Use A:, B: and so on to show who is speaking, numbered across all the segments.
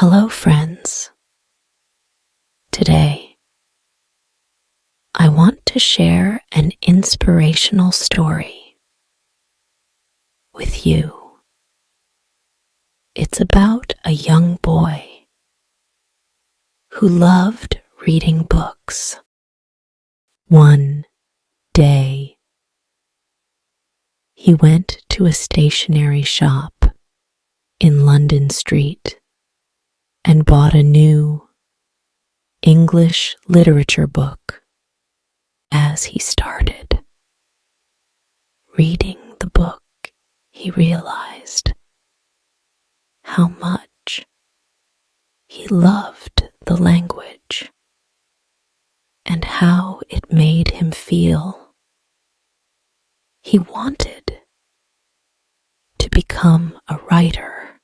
A: Hello, friends. Today, I want to share an inspirational story with you. It's about a young boy who loved reading books. One day, he went to a stationery shop in London Street and bought a new English literature book. As he started reading the book, he realized how much he loved the language and how it made him feel. He wanted to become a writer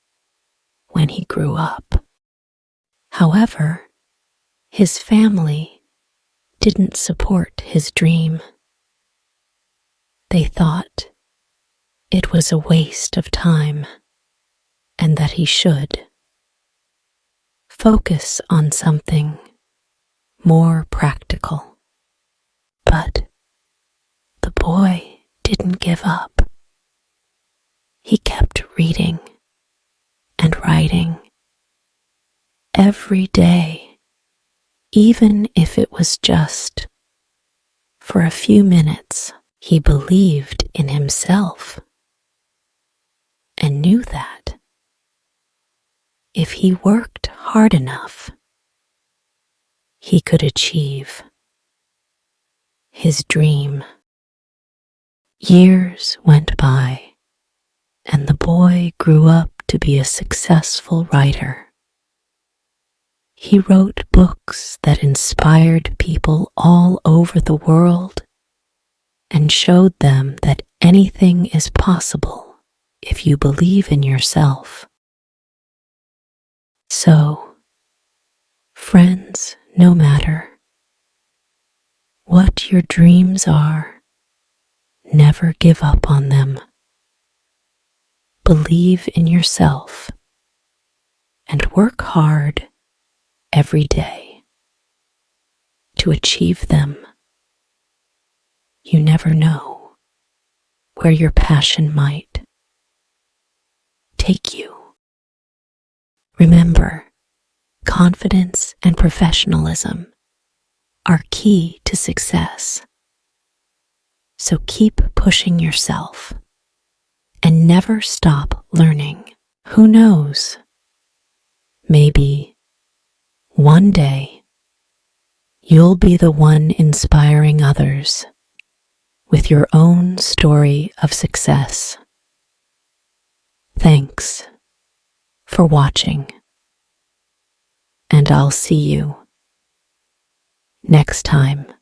A: when he grew up. However, his family didn't support his dream. They thought it was a waste of time and that he should focus on something more practical. But the boy didn't give up. He kept reading and writing every day, even if it was just for a few minutes. He believed in himself and knew that if he worked hard enough, he could achieve his dream. Years went by, and the boy grew up to be a successful writer. He wrote books that inspired people all over the world and showed them that anything is possible if you believe in yourself. So, friends, no matter what your dreams are, never give up on them. Believe in yourself and work hard every day to achieve them. You never know where your passion might take you. Remember, confidence and professionalism are key to success. So keep pushing yourself and never stop learning. Who knows? Maybe one day, you'll be the one inspiring others with your own story of success. Thanks for watching, and I'll see you next time.